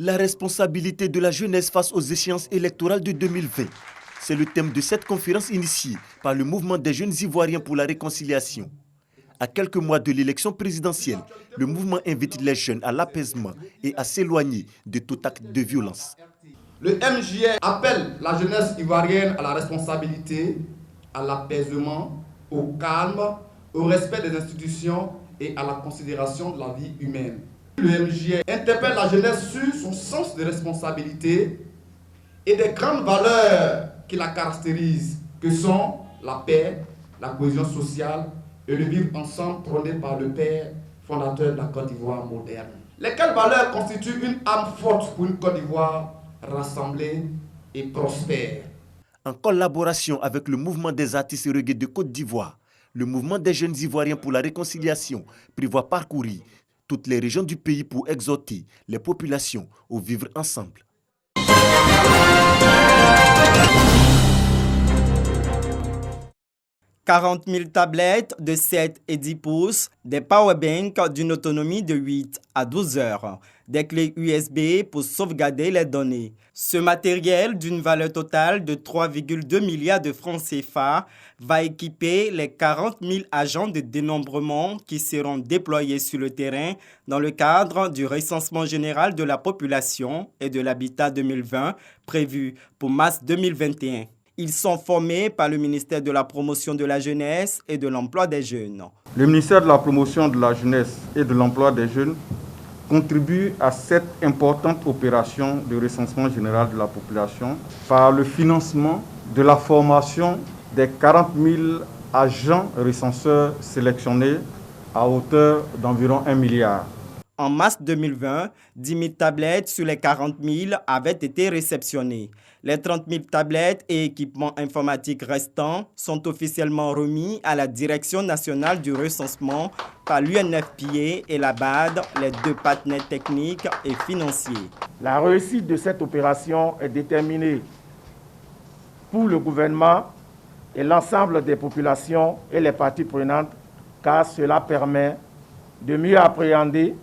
La responsabilité de la jeunesse face aux échéances électorales de 2020. C'est le thème de cette conférence initiée par le mouvement des jeunes ivoiriens pour la réconciliation. À quelques mois de l'élection présidentielle, le mouvement invite les jeunes à l'apaisement et à s'éloigner de tout acte de violence. Le MJR appelle la jeunesse ivoirienne à la responsabilité, à l'apaisement, au calme, au respect des institutions et à la considération de la vie humaine. Le MJR interpelle la jeunesse sur son sens de responsabilité et des grandes valeurs qui la caractérisent, que sont la paix, la cohésion sociale et le vivre ensemble prôné par le père fondateur de la Côte d'Ivoire moderne. Lesquelles valeurs constituent une âme forte pour une Côte d'Ivoire rassemblée et prospère. En collaboration avec le mouvement des artistes reggae de Côte d'Ivoire, le mouvement des jeunes ivoiriens pour la réconciliation prévoit parcourir toutes les régions du pays pour exhorter les populations au vivre ensemble. « 40 000 tablettes de 7 et 10 pouces, des powerbanks d'une autonomie de 8 à 12 heures, des clés USB pour sauvegarder les données. Ce matériel d'une valeur totale de 3,2 milliards de francs CFA va équiper les 40 000 agents de dénombrement qui seront déployés sur le terrain dans le cadre du recensement général de la population et de l'habitat 2020 prévu pour mars 2021. Ils sont formés par le ministère de la Promotion de la Jeunesse et de l'Emploi des Jeunes. Le ministère de la Promotion de la Jeunesse et de l'Emploi des Jeunes contribue à cette importante opération de recensement général de la population par le financement de la formation des 40 000 agents recenseurs sélectionnés à hauteur d'environ 1 milliard. En mars 2020, 10 000 tablettes sur les 40 000 avaient été réceptionnées. Les 30 000 tablettes et équipements informatiques restants sont officiellement remis à la Direction nationale du recensement par l'UNFPA et la BAD, les deux partenaires techniques et financiers. La réussite de cette opération est déterminée pour le gouvernement et l'ensemble des populations et les parties prenantes, car cela permet de mieux appréhender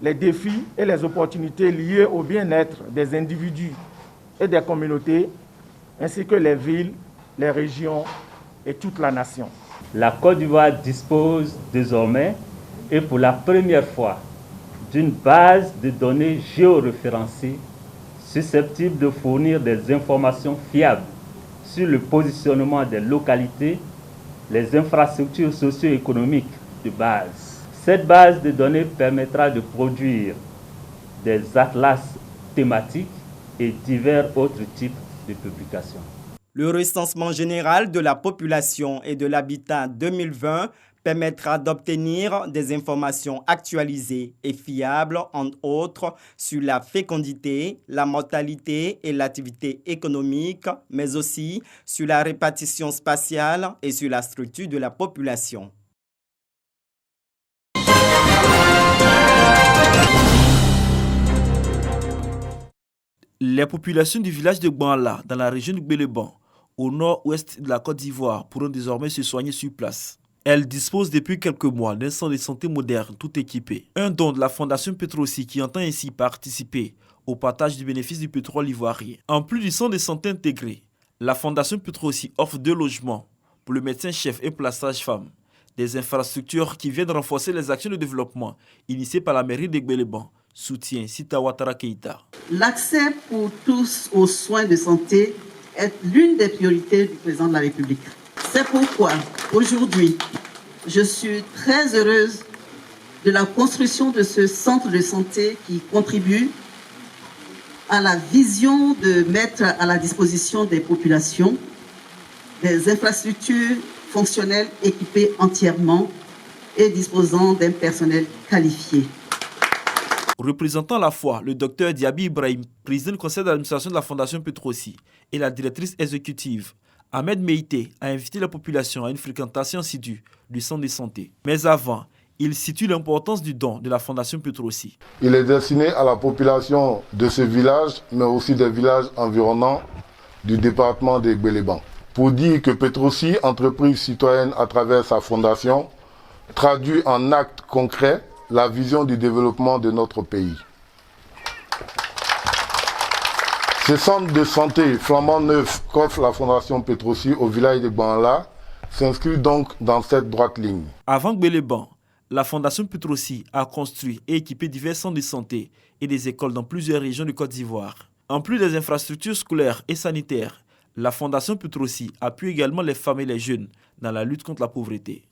les défis et les opportunités liées au bien-être des individus et des communautés, ainsi que les villes, les régions et toute la nation. La Côte d'Ivoire dispose désormais, et pour la première fois, d'une base de données géoréférencées susceptible de fournir des informations fiables sur le positionnement des localités, les infrastructures socio-économiques de base. Cette base de données permettra de produire des atlas thématiques et divers autres types de publications. Le recensement général de la population et de l'habitat 2020 permettra d'obtenir des informations actualisées et fiables, entre autres, sur la fécondité, la mortalité et l'activité économique, mais aussi sur la répartition spatiale et sur la structure de la population. Les populations du village de Gbanla, dans la région du Gbeleban, au nord-ouest de la Côte d'Ivoire, pourront désormais se soigner sur place. Elles disposent depuis quelques mois d'un centre de santé moderne, tout équipé. Un don de la Fondation Petrosi qui entend ainsi participer au partage du bénéfice du pétrole ivoirien. En plus du centre de santé intégré, la Fondation Petrosi offre 2 logements pour le médecin-chef et pour la sage-femme. Des infrastructures qui viennent renforcer les actions de développement initiées par la mairie de Gbeleban. Soutien Sita Ouattara Keïta. L'accès pour tous aux soins de santé est l'une des priorités du président de la République. C'est pourquoi, aujourd'hui, je suis très heureuse de la construction de ce centre de santé qui contribue à la vision de mettre à la disposition des populations des infrastructures fonctionnelles équipées entièrement et disposant d'un personnel qualifié. Représentant à la fois le docteur Diaby Ibrahim, président du conseil d'administration de la Fondation Petrosi, et la directrice exécutive, Ahmed Meïté, a invité la population à une fréquentation assidue du centre de santé. Mais avant, il situe l'importance du don de la Fondation Petrosi. Il est destiné à la population de ce village, mais aussi des villages environnants du département de Gbeleban. Pour dire que Petrosi, entreprise citoyenne à travers sa fondation, traduit en actes concrets la vision du développement de notre pays. Ce centre de santé flambant neuf qu'offre la Fondation Petrosi au village de Gbanla s'inscrit donc dans cette droite ligne. Avant Gbeleban, la Fondation Petrosi a construit et équipé divers centres de santé et des écoles dans plusieurs régions de Côte d'Ivoire. En plus des infrastructures scolaires et sanitaires, la Fondation Petrosi appuie également les femmes et les jeunes dans la lutte contre la pauvreté.